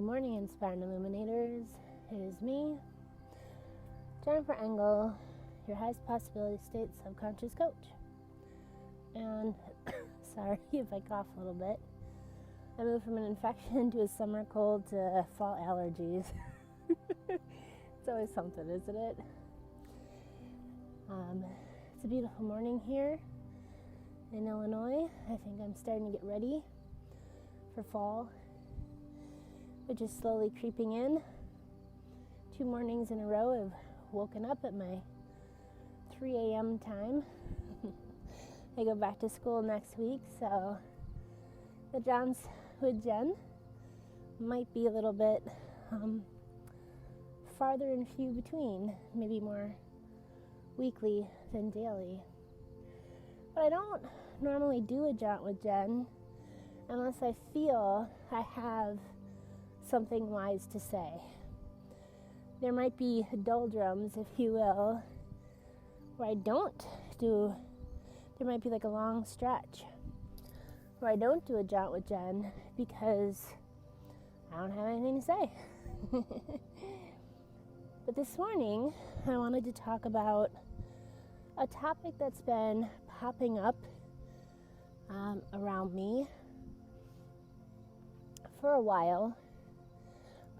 Good morning, Inspired Illuminators. It is me, Jaunt for Engel, your highest possibility state subconscious coach. And sorry if I cough a little bit. I moved from an infection to a summer cold to fall allergies. It's always something, isn't it? It's a beautiful morning here in Illinois. I think I'm starting to get ready for fall, which is slowly creeping in. 2 mornings in a row I've woken up at my 3 a.m. time. I go back to school next week, so the Jaunts with Jen might be a little bit farther and few between, maybe more weekly than daily. But I don't normally do a Jaunt with Jen unless I feel I have something wise to say. There might be doldrums, if you will, where I don't do, there might be like a long stretch where I don't do a Jaunt with Jen because I don't have anything to say. But this morning, I wanted to talk about a topic that's been popping up around me for a while,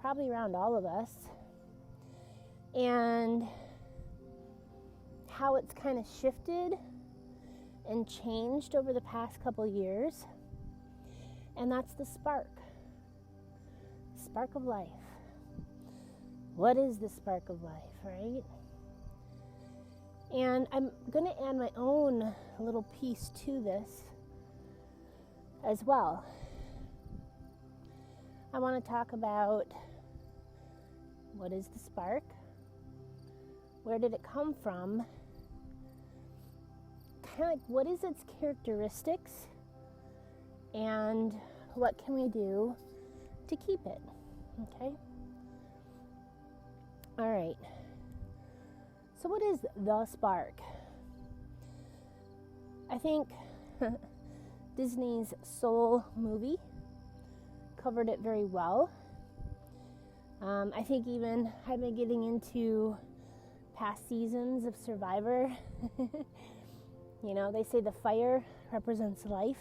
probably around all of us, and how it's kind of shifted and changed over the past couple years, and that's the spark of life. What is the spark of life, right? And I'm going to add my own little piece to this as well. I want to talk about what is the spark, where did it come from, kind of like what is its characteristics, and what can we do to keep it, okay? All right. So what is the spark? I think Disney's Soul movie covered it very well. I think even I've been getting into past seasons of Survivor. You know, they say the fire represents life.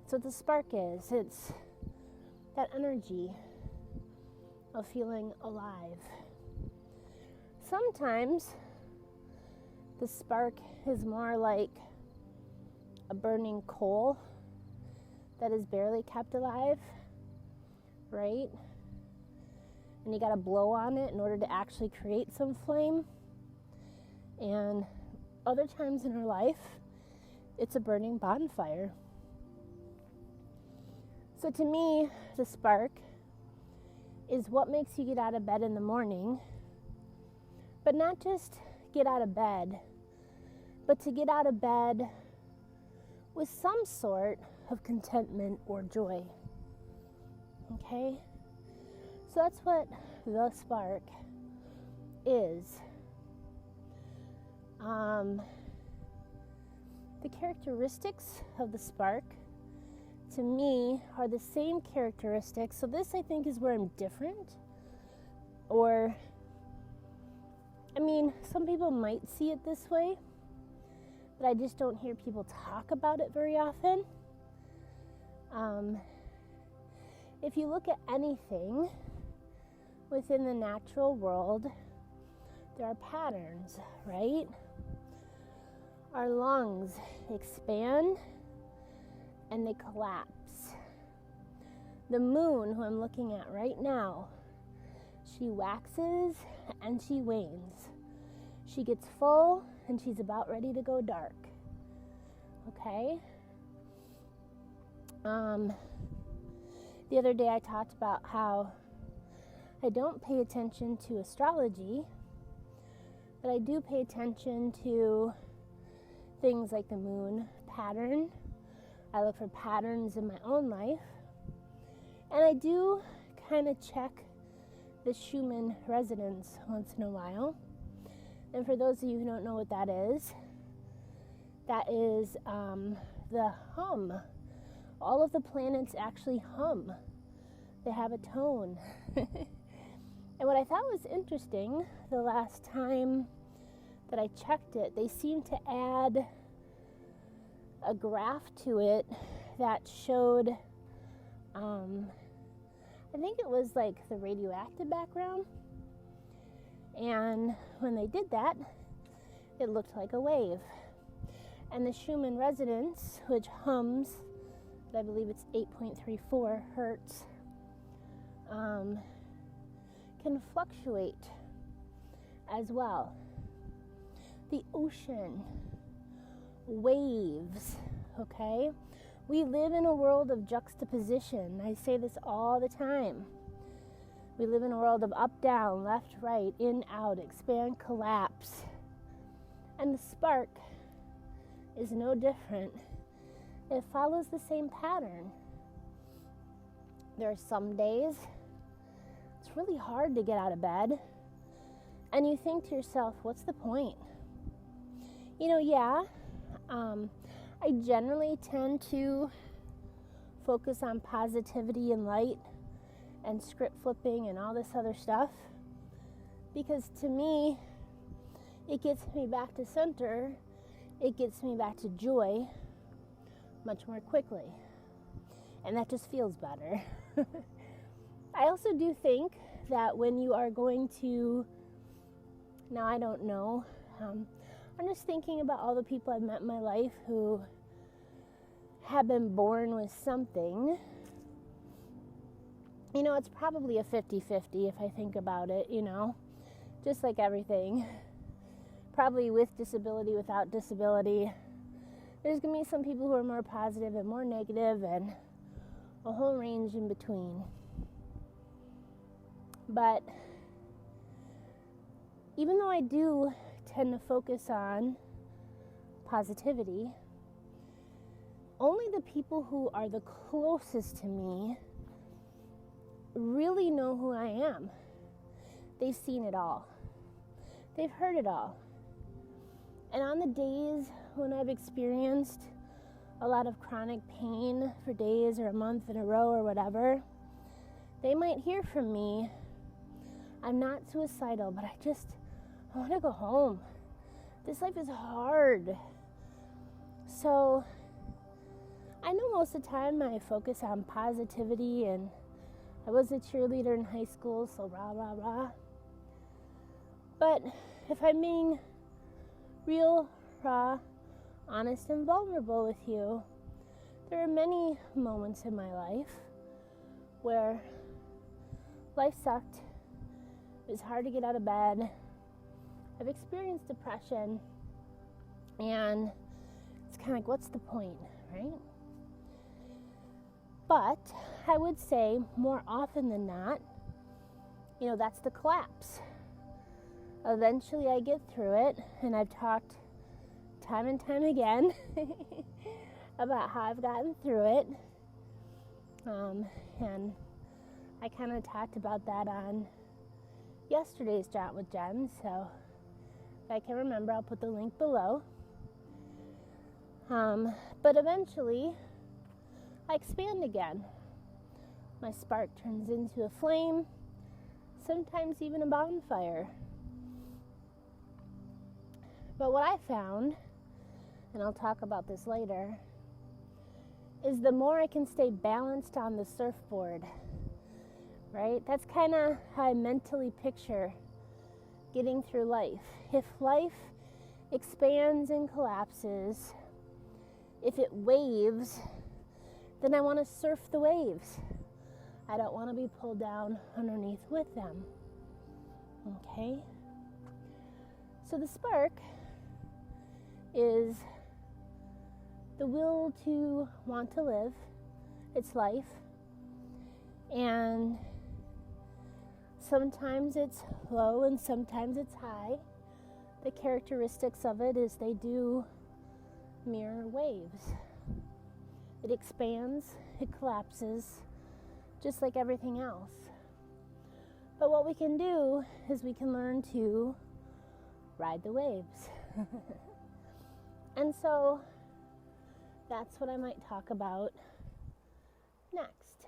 So what the spark is, it's that energy of feeling alive. Sometimes the spark is more like a burning coal that is barely kept alive, right? And you got to blow on it in order to actually create some flame. And other times in our life, it's a burning bonfire. So to me, the spark is what makes you get out of bed in the morning, but not just get out of bed, but to get out of bed with some sort of contentment or joy. Okay? So that's what the spark is. The characteristics of the spark, to me, are the same characteristics. So this, I think, is where I'm different. Or, I mean, some people might see it this way, but I just don't hear people talk about it very often. If you look at anything within the natural world, there are patterns, right? Our lungs expand and they collapse. The moon, who I'm looking at right now, she waxes and she wanes. She gets full and she's about ready to go dark. Okay? The other day I talked about how I don't pay attention to astrology, but I do pay attention to things like the moon pattern. I look for patterns in my own life. And I do kind of check the Schumann Resonance once in a while. And for those of you who don't know what that is the hum. All of the planets actually hum. They have a tone. And what I thought was interesting, the last time that I checked it, they seemed to add a graph to it that showed, I think it was like the radioactive background. And when they did that, it looked like a wave. And the Schumann Resonance, which hums, I believe it's 8.34 hertz, can fluctuate as well. The ocean, waves, okay? We live in a world of juxtaposition. I say this all the time. We live in a world of up, down, left, right, in, out, expand, collapse. And the spark is no different. It follows the same pattern. There are some days it's really hard to get out of bed, and you think to yourself, what's the point? I generally tend to focus on positivity and light and script flipping and all this other stuff, because to me, it gets me back to center. It gets me back to joy much more quickly. And that just feels better. I also do think that when you are going to, now I don't know, I'm just thinking about all the people I've met in my life who have been born with something. It's probably a 50-50 if I think about it, just like everything. Probably with disability, without disability. There's going to be some people who are more positive and more negative, and a whole range in between. But even though I do tend to focus on positivity, only the people who are the closest to me really know who I am. They've seen it all. They've heard it all. And on the days when I've experienced a lot of chronic pain for days or a month in a row or whatever, they might hear from me, I'm not suicidal, but I want to go home. This life is hard. So I know most of the time I focus on positivity, and I was a cheerleader in high school, so rah, rah, rah. But if I'm being real, raw, honest, and vulnerable with you, there are many moments in my life where life sucked. It was hard to get out of bed. I've experienced depression, and it's kind of like, what's the point, right? But I would say more often than not, that's the collapse. Eventually I get through it, and I've talked time and time again about how I've gotten through it. And I kind of talked about that on yesterday's Jaunt with Jen, so if I can remember, I'll put the link below. But eventually, I expand again. My spark turns into a flame, sometimes even a bonfire. But what I found, and I'll talk about this later, is the more I can stay balanced on the surfboard, right? That's kind of how I mentally picture getting through life. If life expands and collapses, if it waves, then I want to surf the waves. I don't want to be pulled down underneath with them. Okay? So the spark is the will to want to live. It's life. And sometimes it's low and sometimes it's high. The characteristics of it is they do mirror waves. It expands, it collapses, just like everything else. But what we can do is we can learn to ride the waves. And so that's what I might talk about next.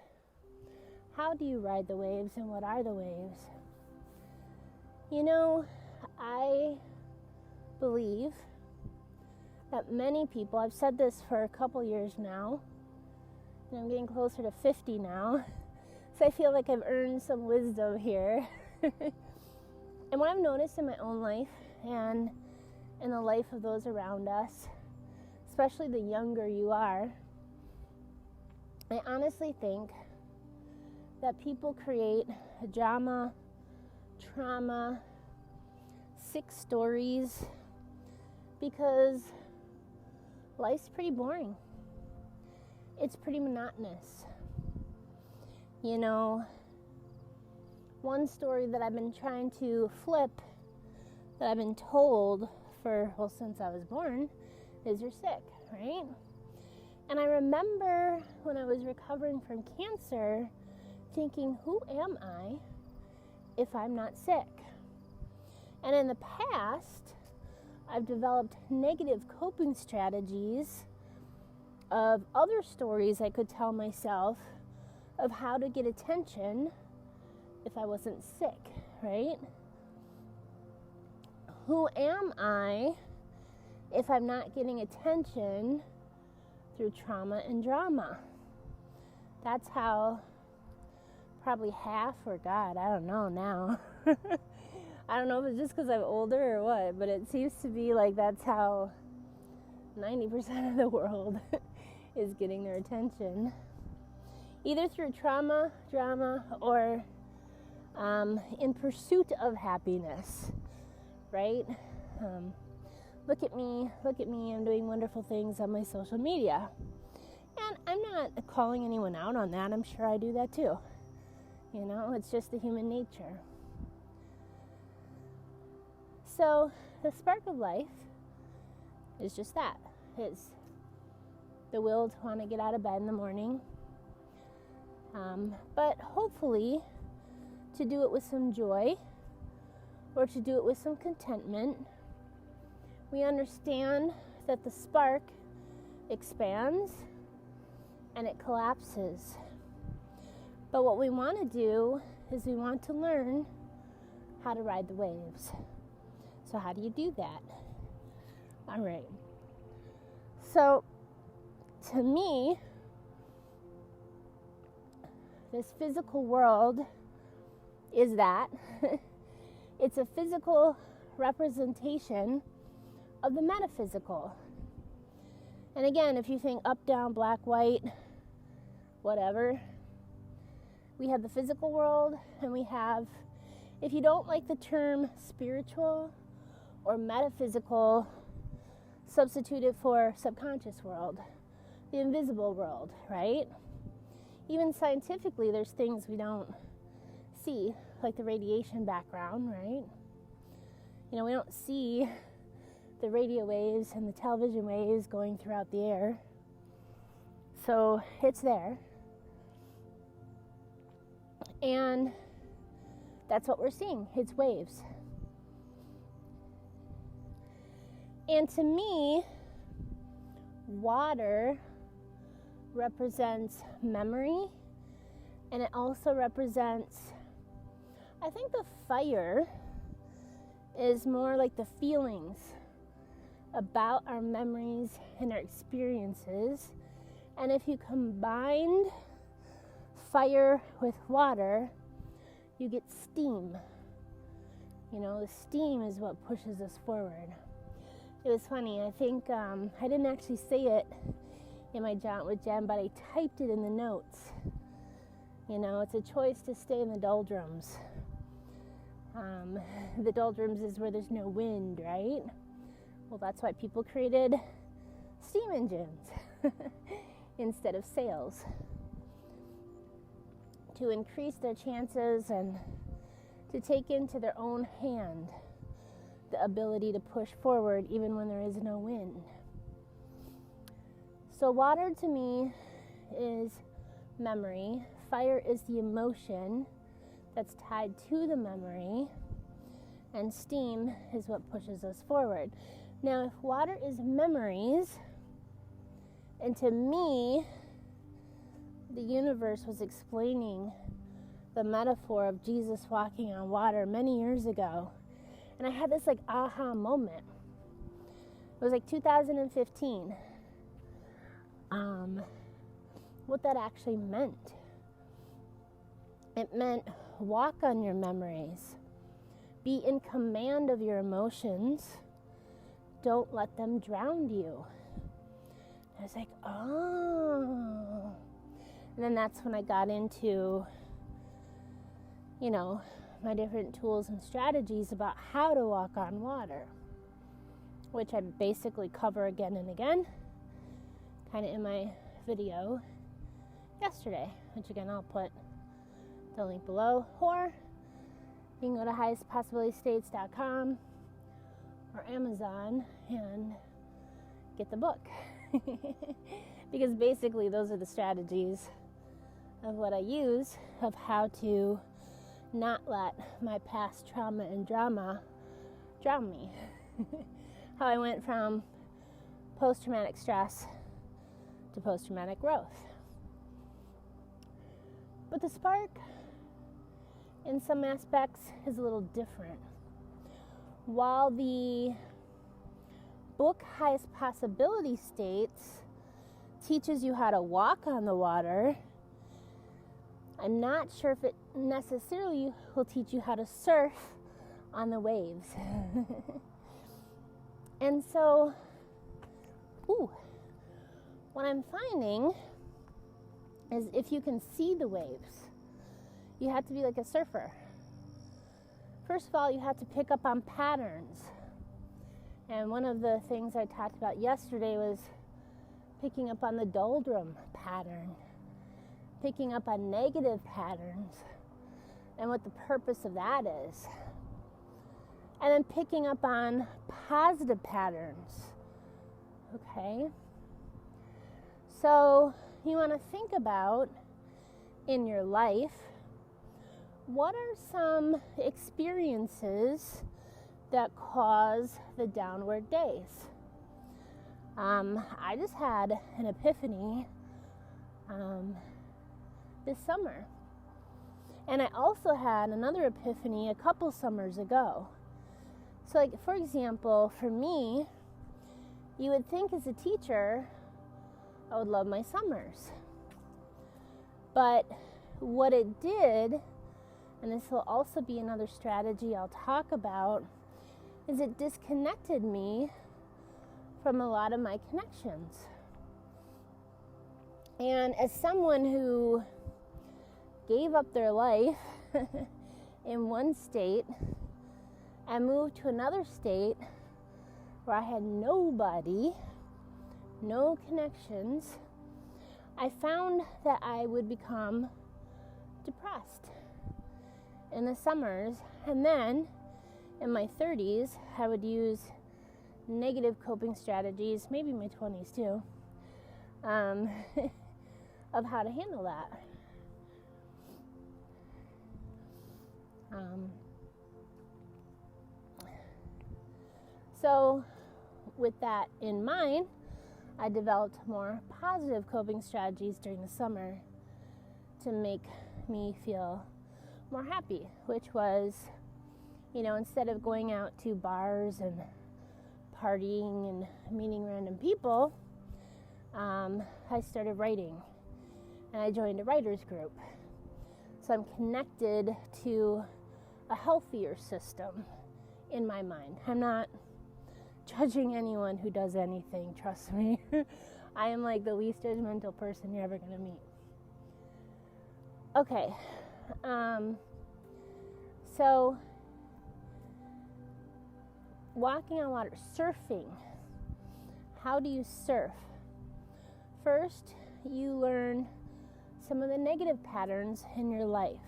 how do you ride the waves and what are the waves? I believe that many people, I've said this for a couple years now, and I'm getting closer to 50 now, so I feel like I've earned some wisdom here. And what I've noticed in my own life and in the life of those around us, especially the younger you are, I honestly think that people create drama, trauma, sick stories because life's pretty boring. It's pretty monotonous. One story that I've been trying to flip, that I've been told since I was born, is you're sick, right? And I remember when I was recovering from cancer, thinking, who am I if I'm not sick? And in the past, I've developed negative coping strategies of other stories I could tell myself of how to get attention if I wasn't sick, right? Who am I if I'm not getting attention through trauma and drama? That's how probably half, or God, I don't know now. I don't know if it's just because I'm older or what, but it seems to be like that's how 90% of the world is getting their attention. Either through trauma, drama, or in pursuit of happiness, right? Look at me, I'm doing wonderful things on my social media. And I'm not calling anyone out on that. I'm sure I do that too. It's just the human nature. So the spark of life is just that. It's the will to want to get out of bed in the morning. But hopefully to do it with some joy, or to do it with some contentment. We understand that the spark expands and it collapses. But what we want to do is we want to learn how to ride the waves. So how do you do that? All right. So to me, this physical world is that. It's a physical representation of the metaphysical. And again, if you think up, down, black, white, whatever, we have the physical world, and we have, if you don't like the term spiritual or metaphysical, substitute it for subconscious world, the invisible world, right? Even scientifically, there's things we don't see, like the radiation background, right? We don't see the radio waves and the television waves going throughout the air. So it's there. And that's what we're seeing. It's waves. And to me, water represents memory, and it also represents, I think the fire is more like the feelings about our memories and our experiences. And if you combined fire with water, you get steam. The steam is what pushes us forward. It was funny, I think I didn't actually say it in my Jaunt with Jen, but I typed it in the notes. It's a choice to stay in the doldrums. The doldrums is where there's no wind, right? Well, that's why people created steam engines instead of sails, to increase their chances and to take into their own hand the ability to push forward even when there is no wind. So water to me is memory. Fire is the emotion that's tied to the memory. And steam is what pushes us forward. Now, if water is memories, and to me, the universe was explaining the metaphor of Jesus walking on water many years ago. And I had this like aha moment. It was like 2015. What that actually meant. It meant walk on your memories. Be in command of your emotions. Don't let them drown you. I was like, oh. And then that's when I got into, my different tools and strategies about how to walk on water, which I basically cover again and again, kind of in my video yesterday, which again I'll put the link below, or you can go to highestpossibilitystates.com or Amazon and get the book. Because basically those are the strategies of what I use of how to not let my past trauma and drama drown me. How I went from post-traumatic stress to post-traumatic growth. But the spark, in some aspects, is a little different. While the book Highest Possibility States teaches you how to walk on the water, I'm not sure if it necessarily will teach you how to surf on the waves. And so, what I'm finding is if you can see the waves, you have to be like a surfer. First of all, you have to pick up on patterns. And one of the things I talked about yesterday was picking up on the doldrum pattern, picking up on negative patterns, and what the purpose of that is. And then picking up on positive patterns. Okay? So you want to think about in your life, what are some experiences that cause the downward days? I just had an epiphany this summer. And I also had another epiphany a couple summers ago. So like, for example, for me, you would think as a teacher, I would love my summers. But what it did, and this will also be another strategy I'll talk about, is it disconnected me from a lot of my connections. And as someone who gave up their life in one state and moved to another state where I had nobody, no connections, I found that I would become depressed in the summers, and then in my 30s I would use negative coping strategies, maybe my 20s too, of how to handle that. So with that in mind, I developed more positive coping strategies during the summer to make me feel more happy, which was, instead of going out to bars and partying and meeting random people, I started writing, and I joined a writer's group. So I'm connected to a healthier system in my mind. I'm not judging anyone who does anything, trust me. I am like the least judgmental person you're ever going to meet. Okay, so walking on water, surfing. How do you surf? First, you learn some of the negative patterns in your life.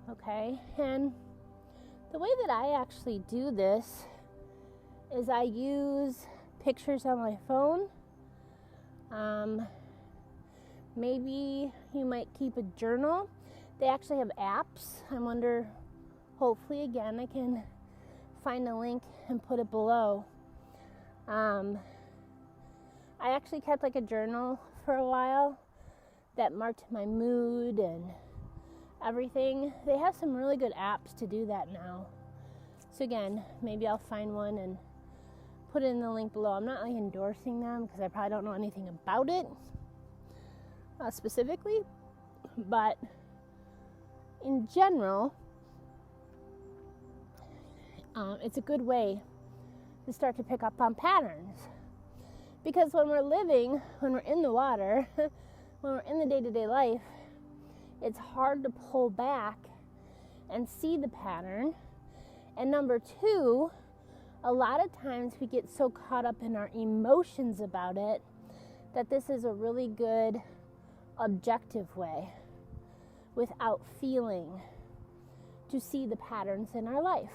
Okay, and the way that I actually do this is I use pictures on my phone. Maybe you might keep a journal. They actually have apps. I wonder, hopefully again, I can find a link and put it below. I actually kept like a journal for a while that marked my mood, and everything. They have some really good apps to do that now. So again, maybe I'll find one and put it in the link below. I'm not like endorsing them because I probably don't know anything about it specifically, but in general, it's a good way to start to pick up on patterns. Because when we're living, when we're in the water, when we're in the day-to-day life, it's hard to pull back and see the pattern. And number two, a lot of times we get so caught up in our emotions about it that this is a really good objective way, without feeling, to see the patterns in our life.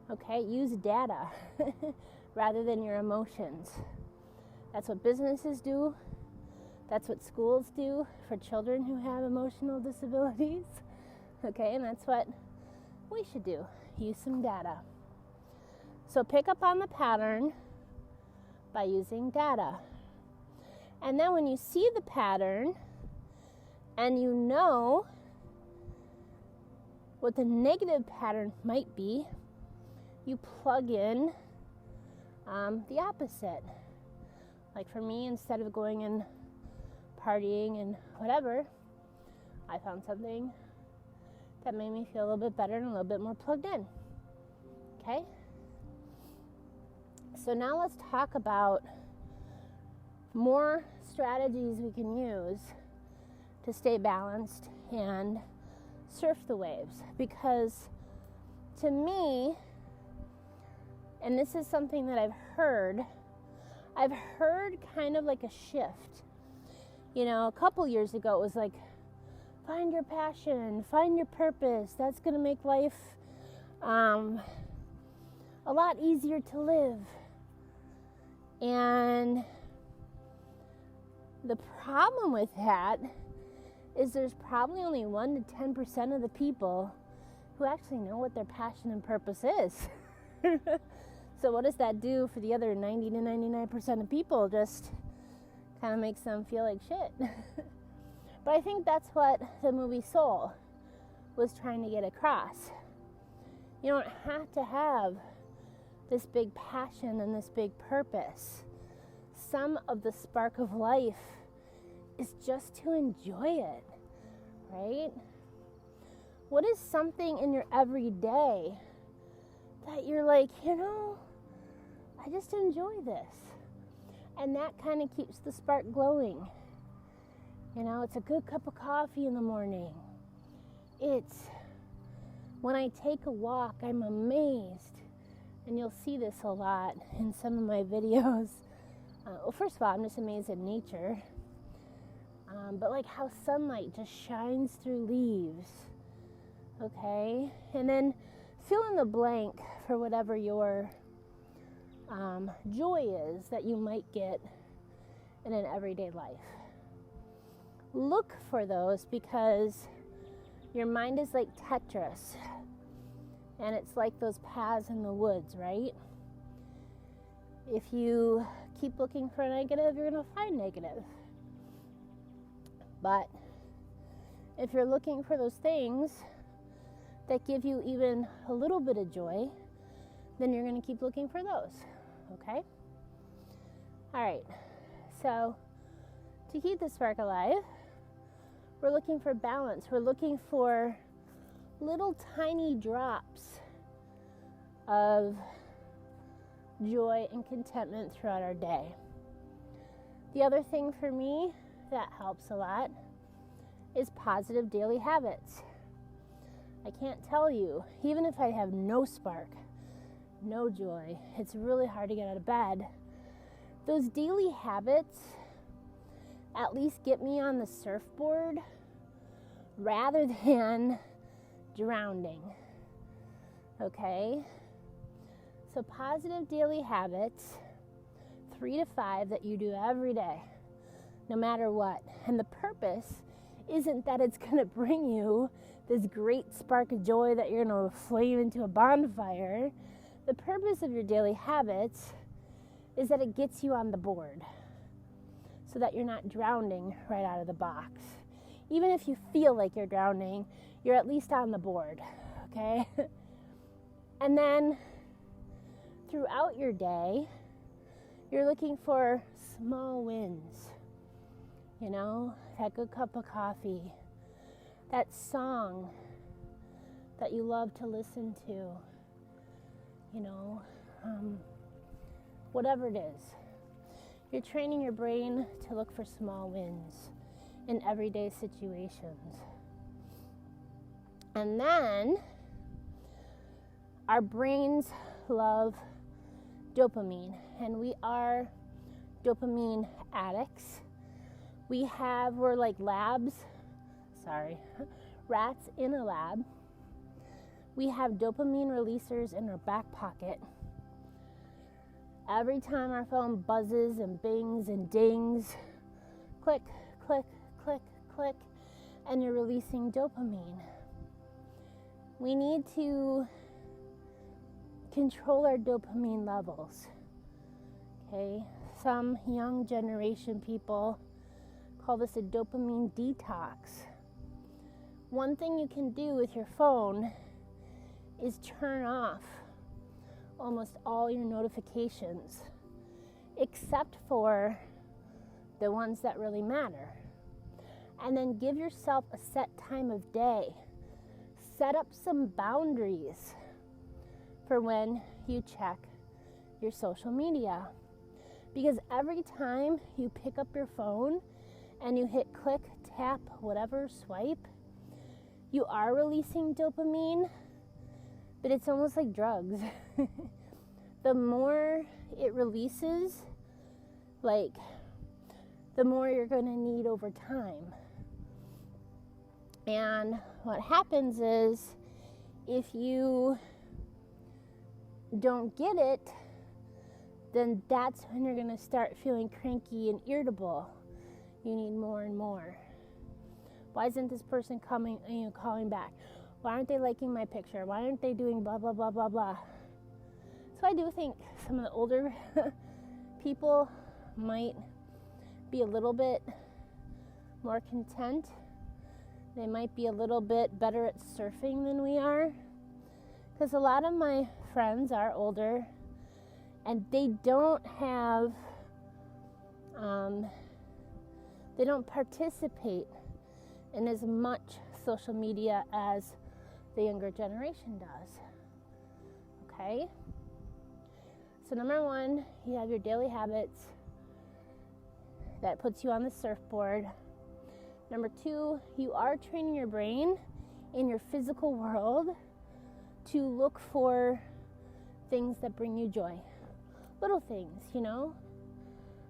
Okay, use data rather than your emotions. That's what businesses do. That's what schools do for children who have emotional disabilities. Okay, and that's what we should do. Use some data. So pick up on the pattern by using data. And then when you see the pattern and you know what the negative pattern might be, you plug in the opposite. Like for me, instead of going and partying and whatever, I found something that made me feel a little bit better and a little bit more plugged in. Okay? So now let's talk about more strategies we can use to stay balanced and surf the waves. Because to me, and this is something that I've heard kind of like a shift. You know, a couple years ago it was like, find your passion, find your purpose. That's going to make life a lot easier to live. And the problem with that is there's probably only 1 to 10% of the people who actually know what their passion and purpose is. So what does that do for the other 90 to 99% of people? Just kind of makes them feel like shit. But I think that's what the movie Soul was trying to get across. You don't have to have this big passion and this big purpose. Some of the spark of life is just to enjoy it, right? What is something in your everyday that you're like, you know, I just enjoy this? And that kind of keeps the spark glowing. You know, it's a good cup of coffee in the morning. It's when I take a walk, I'm amazed. And you'll see this a lot in some of my videos. Well, first of all, I'm just amazed at nature. But like how sunlight just shines through leaves. Okay? And then fill in the blank for whatever your joy is that you might get in an everyday life. Look for those, because your mind is like Tetris. And it's like those paths in the woods, right? If you keep looking for negative, you're going to find negative. But if you're looking for those things that give you even a little bit of joy, then you're going to keep looking for those. Okay? All right. So to keep the spark alive, we're looking for balance. We're looking for little tiny drops of joy and contentment throughout our day. The other thing for me that helps a lot is positive daily habits. I can't tell you, even if I have no spark, no joy, it's really hard to get out of bed. Those daily habits at least get me on the surfboard rather than drowning. Okay? So positive daily habits, 3 to 5 that you do every day, no matter what. And the purpose isn't that it's going to bring you this great spark of joy that you're going to flame into a bonfire. The purpose of your daily habits is that it gets you on the board so that you're not drowning right out of the box. Even if you feel like you're drowning, you're at least on the board, okay? And then throughout your day, you're looking for small wins. You know, that good cup of coffee, that song that you love to listen to, you know, whatever it is. You're training your brain to look for small wins in everyday situations. And then our brains love dopamine, and we are dopamine addicts. We're like rats in a lab. We have dopamine releasers in our back pocket. Every time our phone buzzes and bings and dings, click, click, click, click, and you're releasing dopamine. We need to control our dopamine levels. Okay? Some young generation people call this a dopamine detox. One thing you can do with your phone is turn off almost all your notifications, except for the ones that really matter. And then give yourself a set time of day. Set up some boundaries for when you check your social media. Because every time you pick up your phone and you hit click, tap, whatever, swipe, you are releasing dopamine, but it's almost like drugs. The more it releases, the more you're going to need over time. And what happens is, if you don't get it, then that's when you're going to start feeling cranky and irritable. You need more and more. Why isn't this person calling back? Why aren't they liking my picture? Why aren't they doing blah, blah, blah, blah, blah? So I do think some of the older people might be a little bit more content. They might be a little bit better at surfing than we are. Because a lot of my friends are older and they don't have, they don't participate in as much social media as the younger generation does. Okay? So number one, you have your daily habits that puts you on the surfboard. Number two, you are training your brain in your physical world to look for things that bring you joy. Little things, you know?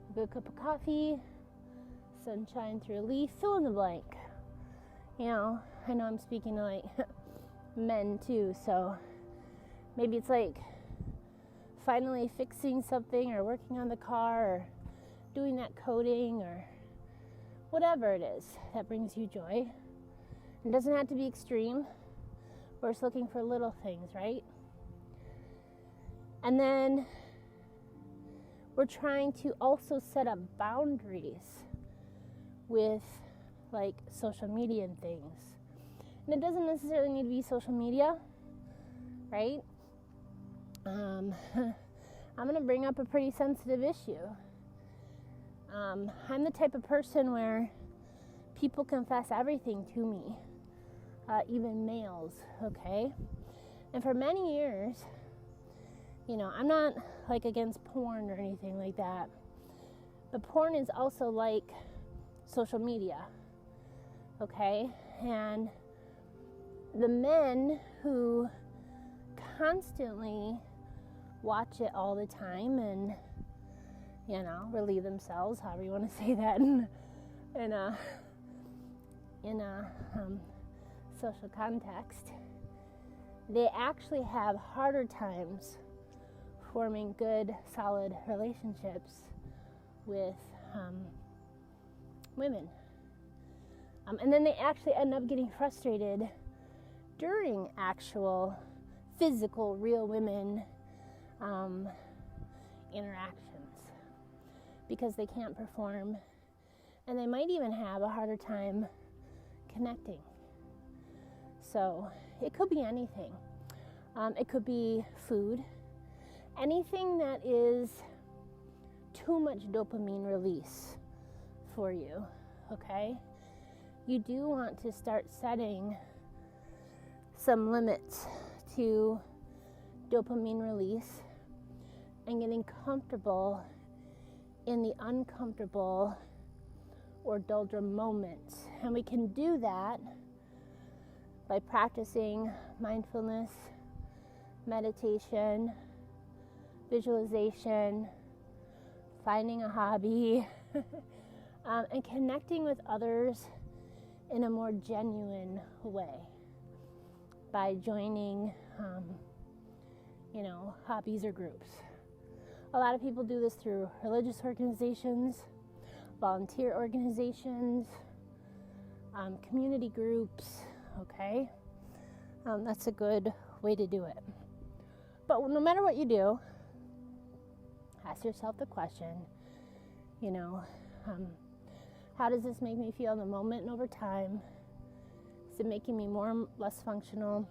A good cup of coffee, sunshine through a leaf, fill in the blank. You know, I know I'm speaking to like men too, so maybe it's like finally fixing something or working on the car or doing that coding or whatever it is that brings you joy. It doesn't have to be extreme. We're just looking for little things, right? And then we're trying to also set up boundaries with like social media and things. And it doesn't necessarily need to be social media, right? I'm going to bring up a pretty sensitive issue. I'm the type of person where people confess everything to me, even males, okay? And for many years, you know, I'm not like against porn or anything like that, but porn is also like social media, okay? And the men who constantly watch it all the time and, you know, relieve themselves, however you want to say that, in a social context, they actually have harder times forming good, solid relationships with women. And then they actually end up getting frustrated during actual physical, real women interactions because they can't perform, and they might even have a harder time connecting. So it could be anything. It could be food. Anything that is too much dopamine release for you, okay? You do want to start setting some limits to dopamine release and getting comfortable in the uncomfortable or doldrum moments. And we can do that by practicing mindfulness, meditation, visualization, finding a hobby, and connecting with others in a more genuine way by joining, hobbies or groups. A lot of people do this through religious organizations, volunteer organizations, community groups, okay? That's a good way to do it. But no matter what you do, ask yourself the question, how does this make me feel in the moment and over time? Is it making me more or less functional?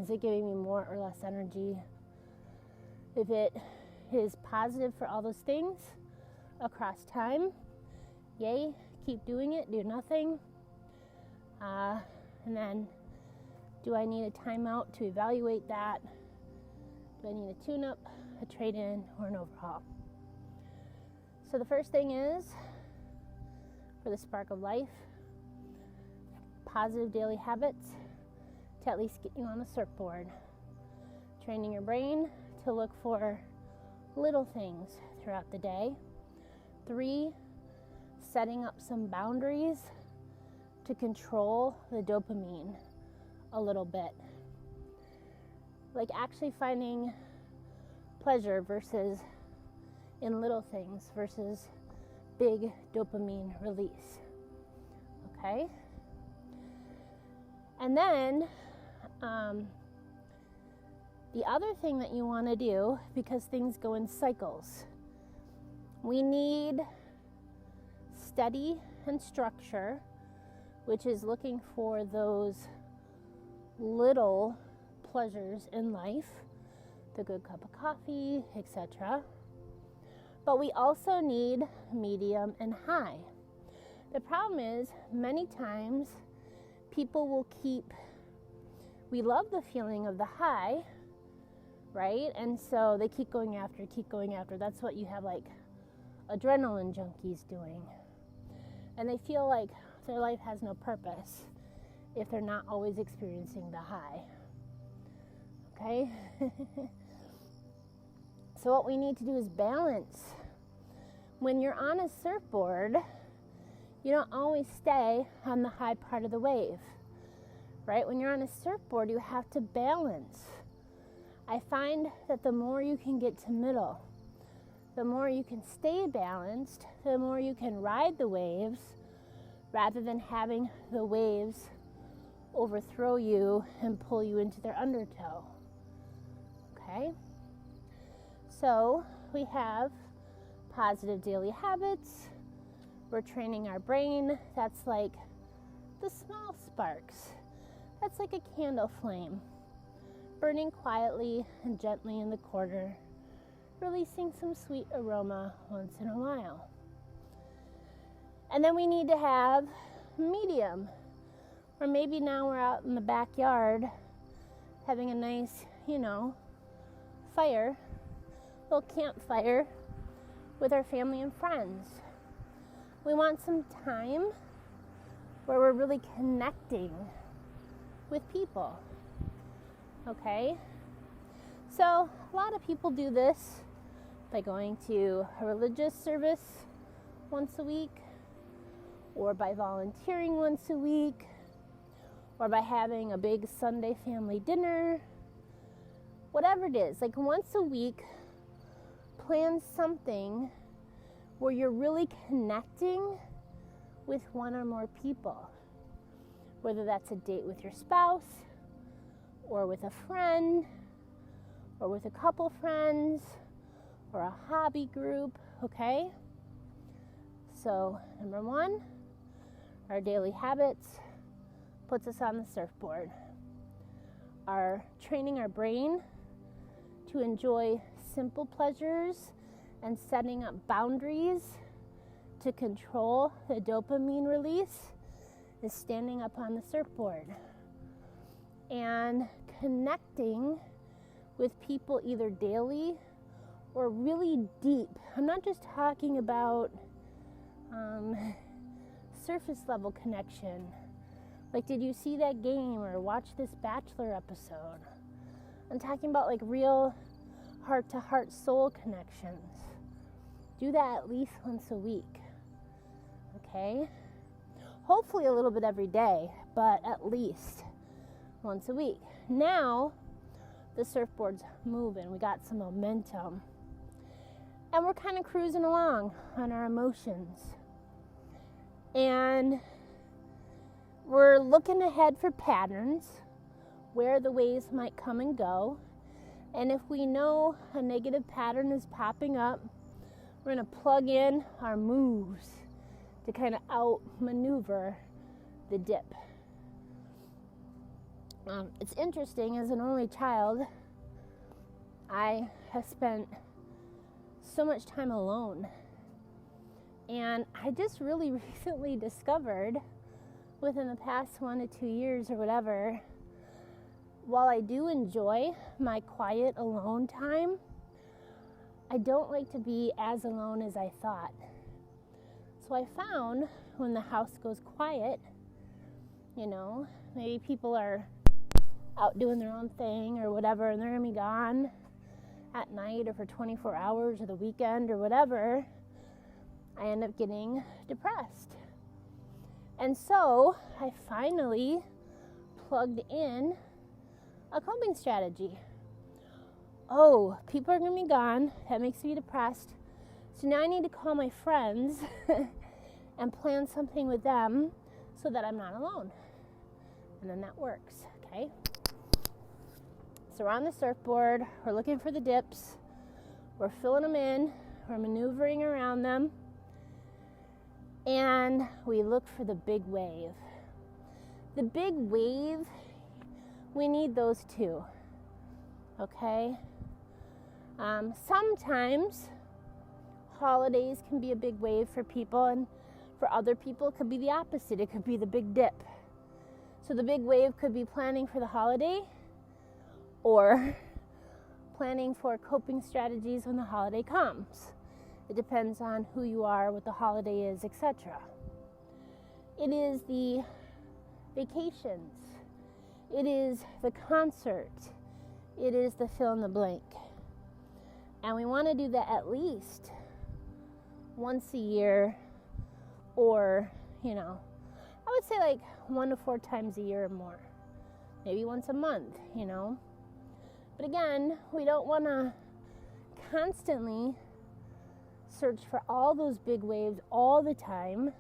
Is it giving me more or less energy? If it is positive for all those things across time, yay, keep doing it, do nothing. And then, do I need a timeout to evaluate that? Do I need a tune-up, a trade-in, or an overhaul? So the first thing is, for the spark of life, positive daily habits to at least get you on the surfboard. Training your brain to look for little things throughout the day. 3, setting up some boundaries to control the dopamine a little bit. Like actually finding pleasure versus in little things versus big dopamine release. Okay? And then the other thing that you want to do, because things go in cycles, we need steady and structure, which is looking for those little pleasures in life, the good cup of coffee, etc. But we also need medium and high. The problem is, many times people will we love the feeling of the high, right? And so they keep going after. That's what you have like adrenaline junkies doing. And they feel like their life has no purpose if they're not always experiencing the high. Okay? So what we need to do is balance. When you're on a surfboard, you don't always stay on the high part of the wave, right? When you're on a surfboard, you have to balance. I find that the more you can get to middle, the more you can stay balanced, the more you can ride the waves rather than having the waves overthrow you and pull you into their undertow. Okay? So we have positive daily habits. We're training our brain. That's like the small sparks. That's like a candle flame, burning quietly and gently in the corner, releasing some sweet aroma once in a while. And then we need to have medium, or maybe now we're out in the backyard having a nice, fire, little campfire with our family and friends. We want some time where we're really connecting with people. Okay? So a lot of people do this by going to a religious service once a week, or by volunteering once a week, or by having a big Sunday family dinner. Whatever it is, like once a week, plan something where you're really connecting with one or more people. Whether that's a date with your spouse, or with a friend, or with a couple friends, or a hobby group, okay? So, number 1, Our daily habits puts us on the surfboard. Training our brain to enjoy simple pleasures and setting up boundaries to control the dopamine release is standing up on the surfboard. And connecting with people either daily or really deep. I'm not just talking about surface level connection. Like, did you see that game or watch this Bachelor episode? I'm talking about like real heart-to-heart soul connections. Do that at least once a week. Okay? Hopefully a little bit every day, but at least once a week. Now, the surfboard's moving. We got some momentum. And we're kind of cruising along on our emotions. And we're looking ahead for patterns, where the waves might come and go. And if we know a negative pattern is popping up, we're going to plug in our moves to kind of outmaneuver the dip. It's interesting, as an only child, I have spent so much time alone. And I just really recently discovered, within the past 1 to 2 years or whatever, while I do enjoy my quiet alone time, I don't like to be as alone as I thought. So I found when the house goes quiet, maybe people are out doing their own thing or whatever, and they're going to be gone at night or for 24 hours or the weekend or whatever, I end up getting depressed. And so I finally plugged in a coping strategy. Oh, people are going to be gone. That makes me depressed. So now I need to call my friends and plan something with them so that I'm not alone. And then that works, okay? So we're on the surfboard. We're looking for the dips. We're filling them in. We're maneuvering around them. And we look for the big wave. The big wave, we need those too, okay? Sometimes holidays can be a big wave for people, and for other people it could be the opposite. It could be the big dip. So the big wave could be planning for the holiday or planning for coping strategies when the holiday comes. It depends on who you are, what the holiday is, etc. It is the vacations. It is the concert. It is the fill in the blank. And we want to do that at least once a year, or, I would say like 1 to 4 times a year or more. Maybe once a month, But again, we don't want to constantly search for all those big waves all the time.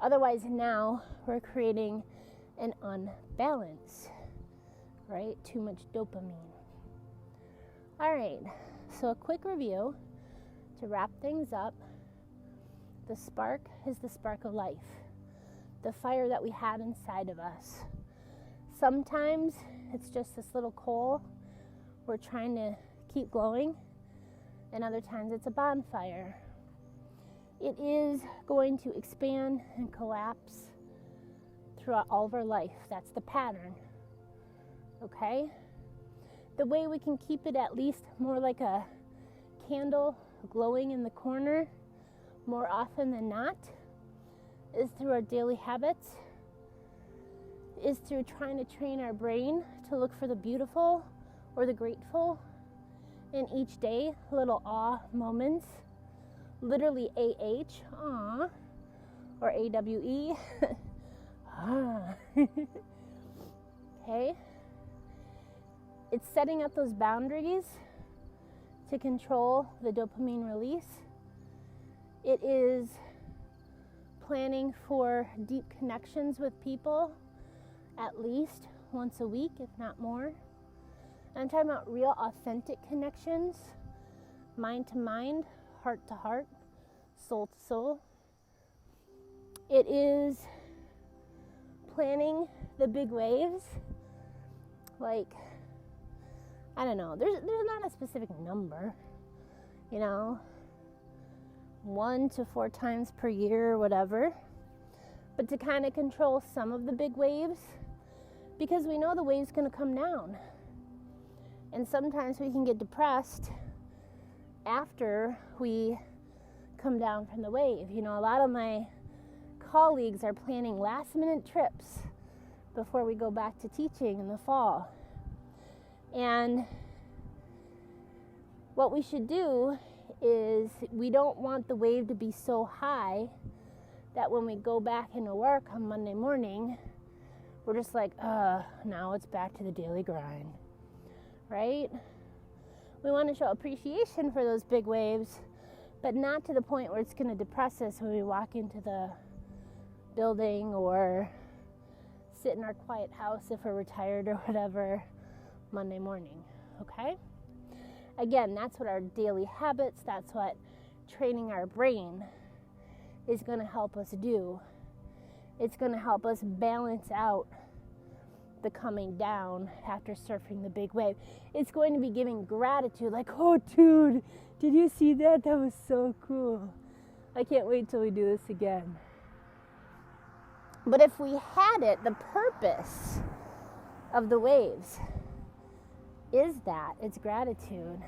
Otherwise, now we're creating an unbalance, right? Too much dopamine. All right, so a quick review to wrap things up. The spark is the spark of life, the fire that we have inside of us. Sometimes it's just this little coal we're trying to keep glowing, and other times it's a bonfire. It is going to expand and collapse throughout all of our life. That's the pattern, okay? The way we can keep it at least more like a candle glowing in the corner more often than not is through our daily habits, is through trying to train our brain to look for the beautiful or the grateful in each day, little awe moments, literally AH, aw, or AWE, ah. Okay? It's setting up those boundaries to control the dopamine release. It is planning for deep connections with people at least once a week, if not more. I'm talking about real authentic connections, mind to mind, heart to heart, soul to soul. it is planning the big waves. Like, I don't know, there's not a specific number, 1 to 4 times per year or whatever, but to kind of control some of the big waves, because we know the wave's going to come down. And sometimes we can get depressed after we come down from the wave. A lot of my colleagues are planning last-minute trips before we go back to teaching in the fall. And what we should do is, we don't want the wave to be so high that when we go back into work on Monday morning, we're just like, now it's back to the daily grind, right? We want to show appreciation for those big waves, but not to the point where it's going to depress us when we walk into the building or sit in our quiet house if we're retired or whatever Monday morning, okay? Again, that's what our daily habits, that's what training our brain is going to help us do. It's going to help us balance out the coming down after surfing the big wave. It's going to be giving gratitude, like, oh dude, did you see that? That was so cool. I can't wait till we do this again. But if we had it, the purpose of the waves is that, it's gratitude.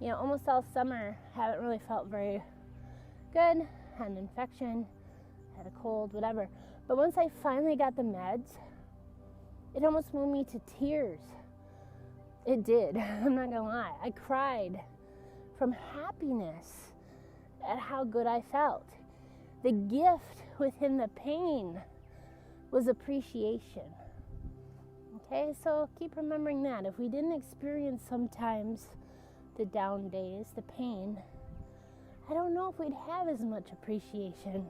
Almost all summer, haven't really felt very good, had an infection, had a cold, whatever. But once I finally got the meds, it almost moved me to tears. It did, I'm not gonna lie. I cried from happiness at how good I felt. The gift within the pain was appreciation. Okay, so keep remembering that. If we didn't experience sometimes the down days, the pain, I don't know if we'd have as much appreciation,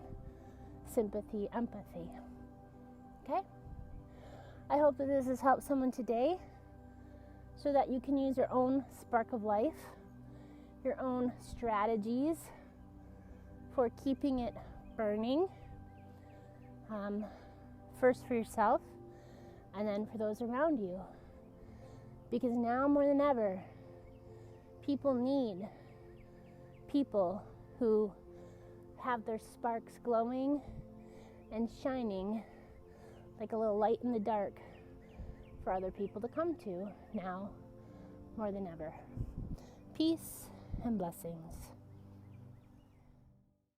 sympathy, empathy. Okay? I hope that this has helped someone today so that you can use your own spark of life, your own strategies for keeping it burning, first for yourself and then for those around you. Because now more than ever, people need people who have their sparks glowing and shining like a little light in the dark for other people to come to now more than ever. Peace and blessings.